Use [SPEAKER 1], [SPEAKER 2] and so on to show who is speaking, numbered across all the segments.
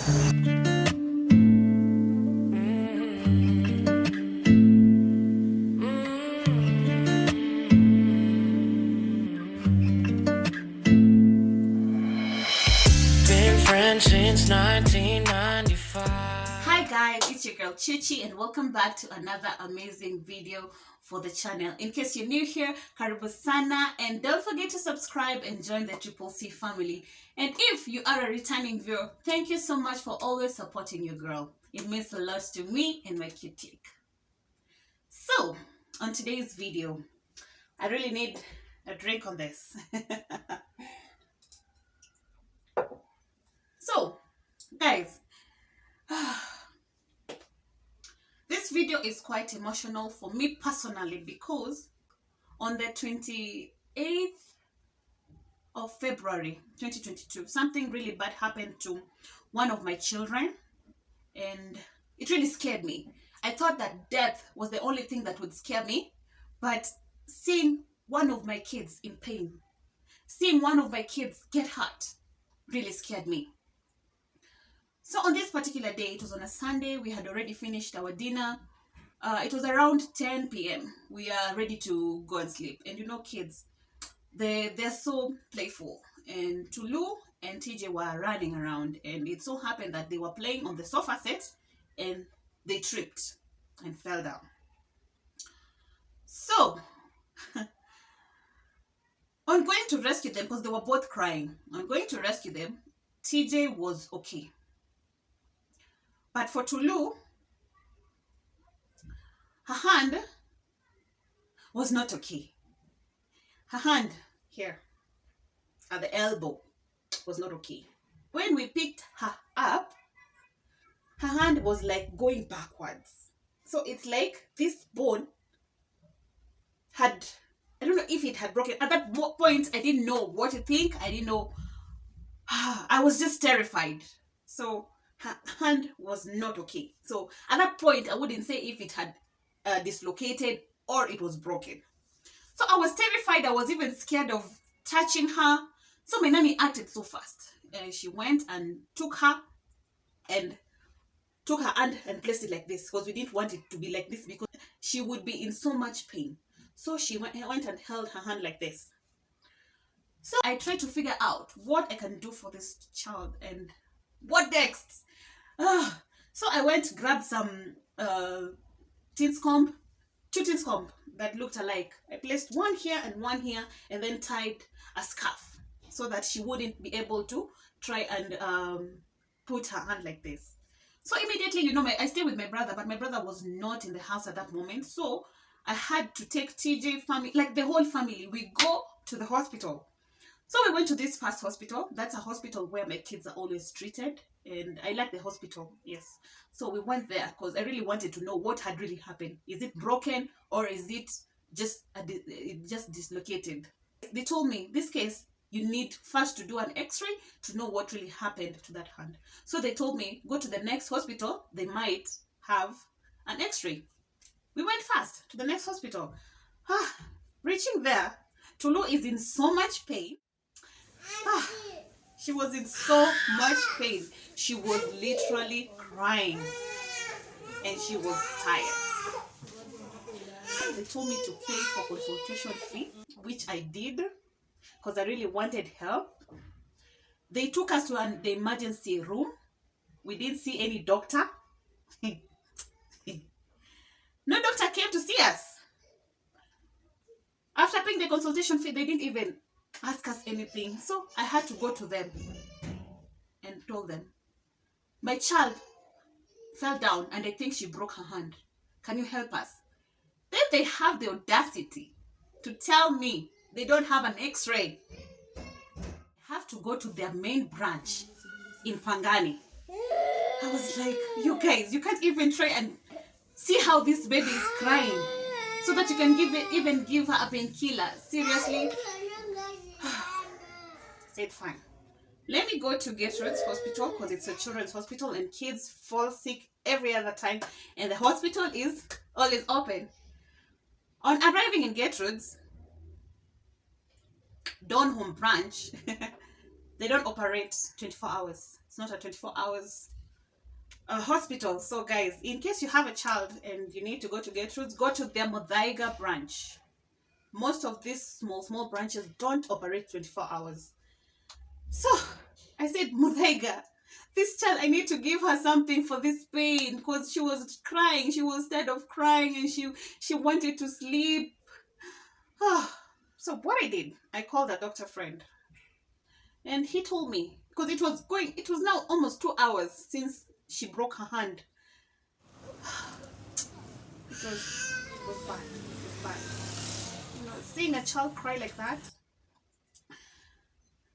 [SPEAKER 1] Been friends since 1995.
[SPEAKER 2] Hi guys, it's your girl Chichi and welcome back to another amazing video for the channel. In case you're new here, karibu sana, and don't forget to subscribe and join the Triple C family. And if you are a returning viewer, thank you so much for always supporting your girl. It means a lot to me and my cute clique. So, on today's video, I really need a drink on this. So, guys, this video is quite emotional for me personally because on the 28th of February 2022, something really bad happened to one of my children and it really scared me. I thought that death was the only thing that would scare me, but seeing one of my kids in pain, seeing one of my kids get hurt really scared me. So on this particular day, it was on a Sunday, we had already finished our dinner. It was around 10 p.m. We are ready to go and sleep. And you know, kids, they're so playful. And Tulu and TJ were running around. And it so happened that they were playing on the sofa set and they tripped and fell down. So, on going to rescue them, because they were both crying, on going to rescue them, TJ was okay. But for Tulu, her hand was not okay. Her hand here at the elbow was not okay. When we picked her up, her hand was like going backwards. So it's like this bone had, I don't know if it had broken. At that point, I didn't know what to think. I didn't know. I was just terrified. So her hand was not okay. So at that point, I wouldn't say if it had dislocated or it was broken. So I was terrified. I was even scared of touching her. So my nanny acted so fast. She went and took her hand and placed it like this because we didn't want it to be like this because she would be in so much pain. So she went and held her hand like this. So I tried to figure out what I can do for this child and what next. So I went to grab some tin comb, two tin comb that looked alike. I placed one here and then tied a scarf so that she wouldn't be able to try and put her hand like this. So immediately, you know, I stayed with my brother, but my brother was not in the house at that moment. So I had to take TJ family, like the whole family. We go to the hospital. So we went to this first hospital. That's a hospital where my kids are always treated. And I like the hospital, yes. So we went there because I really wanted to know what had really happened. Is it broken or is it just dislocated? They told me, this case, you need first to do an x-ray to know what really happened to that hand. So they told me, go to the next hospital. They might have an x-ray. We went fast to the next hospital. Reaching there, Tulu is in so much pain. She was in so much pain. She was literally crying and she was tired. They told me to pay for consultation fee, which I did because I really wanted help. They took us to the emergency room. We didn't see any doctor. No doctor came to see us. After paying the consultation fee, they didn't even ask us anything. So I had to go to them and told them, my child fell down and I think she broke her hand. Can you help us? Then they have the audacity to tell me they don't have an x-ray. I have to go to their main branch in Pangani. I was like, you guys, you can't even try and see how this baby is crying so that you can even give her a painkiller. Seriously? Said fine. Let me go to Gertrude's hospital because it's a children's hospital and kids fall sick every other time and the hospital is always open. On arriving in Gertrude's Dawn Home branch, they don't operate 24 hours. It's not a 24 hours hospital. So guys, in case you have a child and you need to go to Gertrude's, go to their Muthaiga branch. Most of these small branches don't operate 24 hours. So I said, Muthaiga, this child, I need to give her something for this pain, because she was crying. She was tired of crying, and she wanted to sleep. So what I did, I called a doctor friend, and he told me, because it was now almost 2 hours since she broke her hand. It was bad. It was bad. Seeing a child cry like that,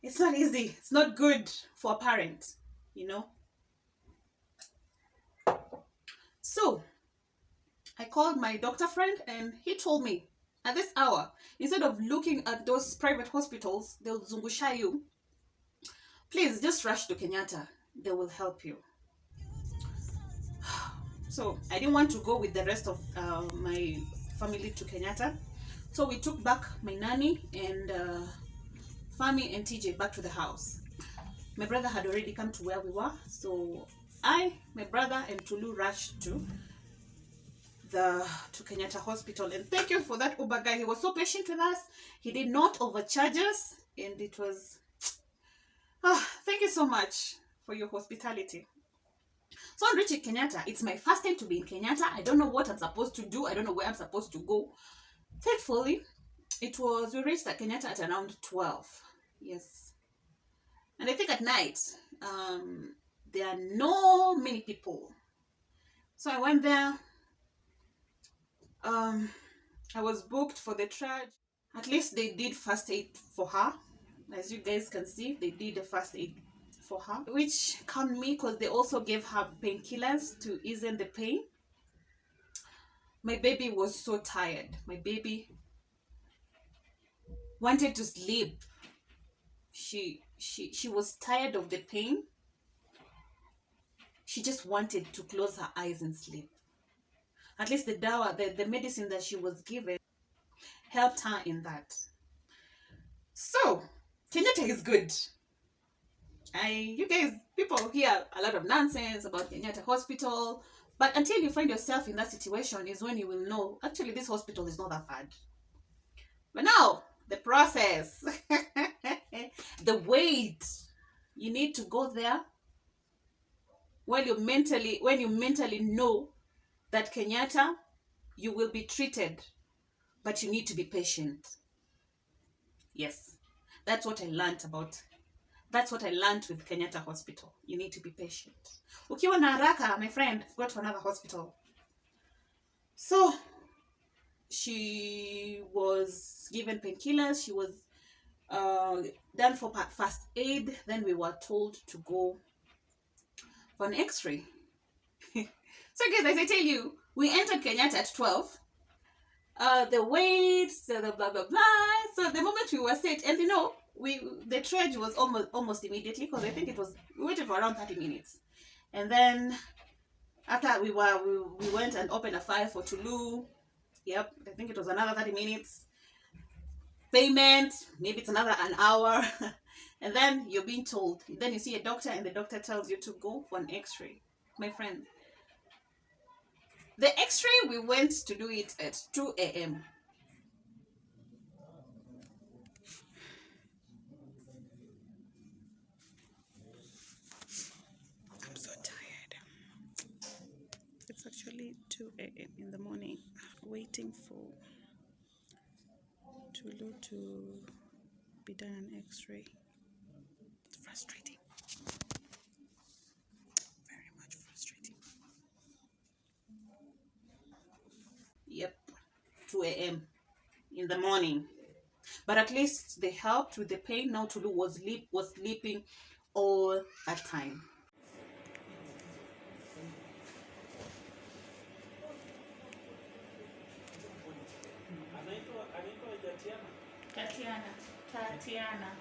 [SPEAKER 2] it's not easy. It's not good for a parent, you know. So I called my doctor friend, and he told me, at this hour, instead of looking at those private hospitals, they'll zungusha you. Please just rush to Kenyatta. They will help you. So I didn't want to go with the rest of my family to Kenyatta. So we took back my nanny and Fami and TJ back to the house. My brother had already come to where we were. So my brother and Tulu rushed to Kenyatta Hospital. And thank you for that Uber guy. He was so patient with us. He did not overcharge us. And it was... thank you so much for your hospitality. So I'm reaching Kenyatta. It's my first time to be in Kenyatta. I don't know what I'm supposed to do. I don't know where I'm supposed to go. Thankfully, we reached at Kenyatta at around 12. Yes. And I think at night, there are no many people. So I went there. I was booked for the triage. At least they did first aid for her. As you guys can see, they did the first aid for her, which calmed me, because they also gave her painkillers to ease in the pain. My baby was so tired. My baby wanted to sleep. She was tired of the pain. She just wanted to close her eyes and sleep. At least the medicine that she was given helped her in that. So Kenyatta is good. You guys, people hear a lot of nonsense about Kenyatta Hospital, but until you find yourself in that situation is when you will know, actually, this hospital is not that bad. But now, the process, the wait, you need to go there when you mentally know that Kenyatta, you will be treated, but you need to be patient. Yes, that's what I learned with Kenyatta Hospital. You need to be patient. Ukiwa na haraka, my friend, go to another hospital. So she was given painkillers. She was done for first aid. Then we were told to go for an x-ray. So guys, as I tell you, we entered Kenyatta at 12. The wait, the blah blah blah. So the moment we were set, and the triage was almost immediately, because I think we waited for around 30 minutes. And then after we went and opened a file for Tulu. Yep, I think it was another 30 minutes. Payment, maybe it's an hour. And then you're being told. Then you see a doctor, and the doctor tells you to go for an x-ray. My friend, the x-ray, we went to do it at 2 a.m. I'm so tired. It's actually 2 a.m. in the morning, waiting for Tulu to be done an x-ray. It's frustrating. Very much frustrating. Yep, 2 a.m. in the morning. But at least they helped with the pain. Now Tulu was sleeping all that time. Tatiana.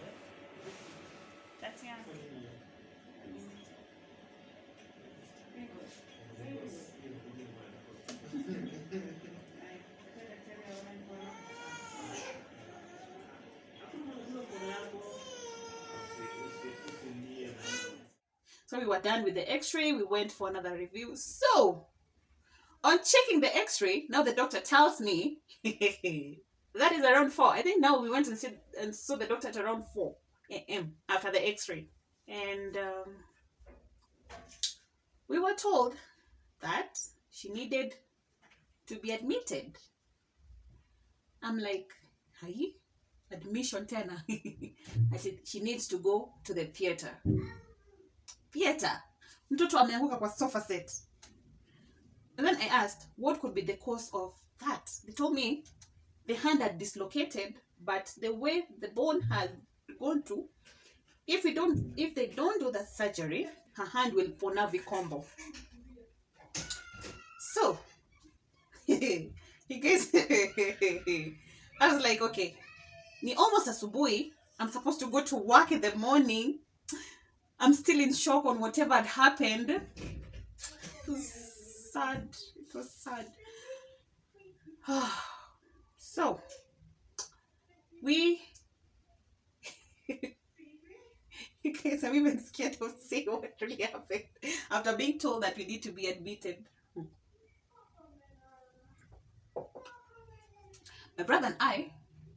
[SPEAKER 2] So So we were done with the x-ray. We went for another review. So on checking the x-ray, now the doctor tells me that is around 4. I think now we went and saw the doctor at around 4 a.m. after the x-ray. And we were told that she needed to be admitted. I'm like, hi? Admission tena. I said, she needs to go to the theater. Theater? Mtoto ameanguka kwa sofa set. And then I asked, what could be the cause of that? They told me the hand had dislocated, but the way the bone had gone to, if they don't do the surgery, her hand will pona vikombo. So, you guys, I was like, okay, ni almost asubuhi. I'm supposed to go to work in the morning. I'm still in shock on whatever had happened. It was sad. It was sad. So, we... Guys, I'm even scared of saying what really happened after being told that we need to be admitted. My brother and I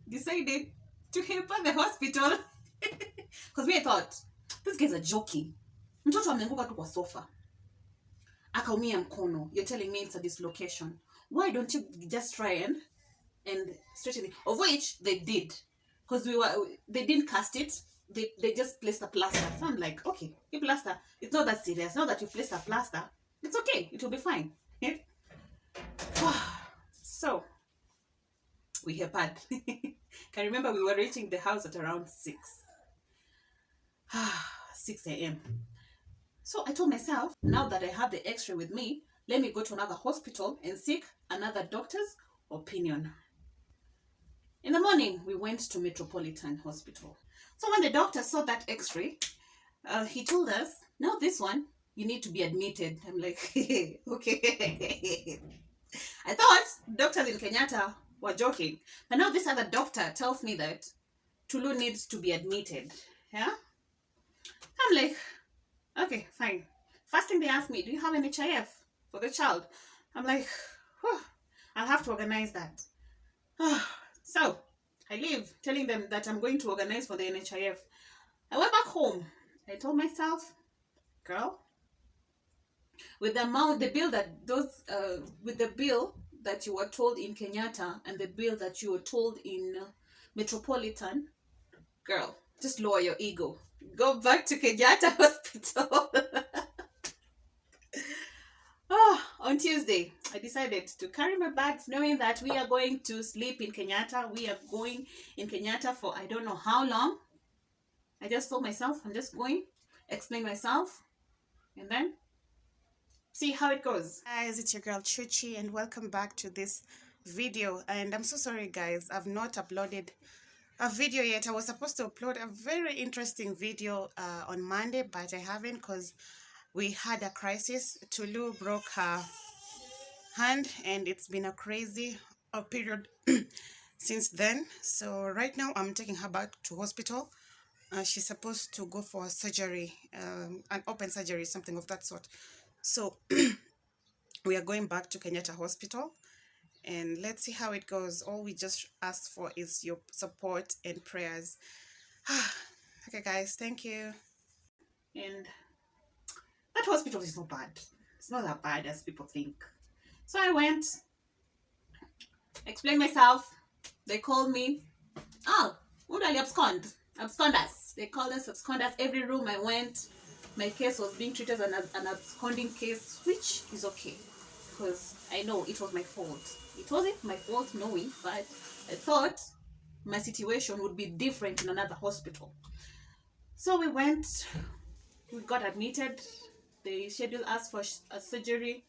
[SPEAKER 2] decided to help at the hospital because I thought, these guys are joking. Mtoto ameanguka tu kwa sofa. Akaumia mkono. You're telling me it's a dislocation. Why don't you just try and straighten it? Of which they did. Because they didn't cast it. They just placed a plaster. So I'm like, okay, you plaster. It's not that serious. Now that you placed a plaster, it's okay. It will be fine. So, we have had. Can remember we were reaching the house at around 6. 6 a.m. So I told myself, now that I have the x-ray with me, let me go to another hospital and seek another doctor's opinion. In the morning, we went to Metropolitan Hospital. So when the doctor saw that x-ray, he told us, now this one, you need to be admitted. I'm like, okay. I thought doctors in Kenyatta were joking. But now this other doctor tells me that Tulu needs to be admitted. Yeah? I'm like, okay, fine. First thing they asked me, do you have an HIF for the child? I'm like, whew, I'll have to organize that. So, I leave telling them that I'm going to organize for the NHIF. I went back home. I told myself, girl, with the bill that you were told in Kenyatta and the bill that you were told in Metropolitan, girl, just lower your ego. Go back to Kenyatta Hospital. On Tuesday, I decided to carry my bags knowing that we are going to sleep in Kenyatta. We are going in Kenyatta for I don't know how long. I just told myself, I'm just going, explain myself, and then see how it goes. Guys, it's your girl Chuchi, and welcome back to this video. And I'm so sorry, guys, I've not uploaded a video yet. I was supposed to upload a very interesting video on Monday, but I haven't because we had a crisis. Tulu broke her hand, and it's been a crazy period since then. So right now I'm taking her back to hospital. She's supposed to go for a surgery, an open surgery, something of that sort. So we are going back to Kenyatta Hospital, and let's see how it goes. All we just ask for is your support and prayers. Okay, guys, thank you. And that hospital is not bad. It's not that bad as people think. So I went, explained myself. They called me. Oh, who do I abscond? Absconders. They called us absconders. Every room I went, my case was being treated as an absconding case, which is okay because I know it was my fault. It wasn't my fault knowing, but I thought my situation would be different in another hospital. So we went, we got admitted. They scheduled us for a surgery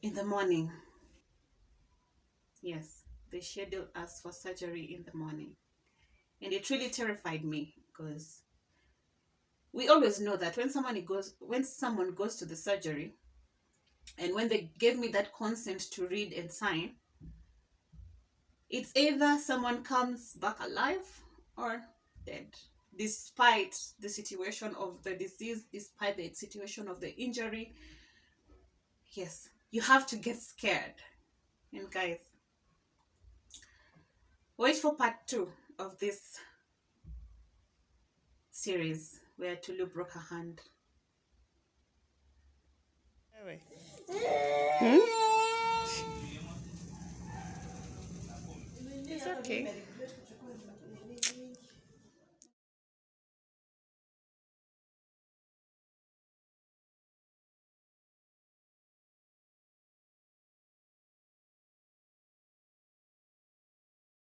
[SPEAKER 2] in the morning. Yes, they scheduled us for surgery in the morning. And it really terrified me because we always know that when someone goes to the surgery, and when they gave me that consent to read and sign, it's either someone comes back alive or dead. despite the situation of the disease, despite the situation of the injury. Yes, you have to get scared. And guys, wait for part 2 of this series where Tulu broke her hand.
[SPEAKER 3] It's okay.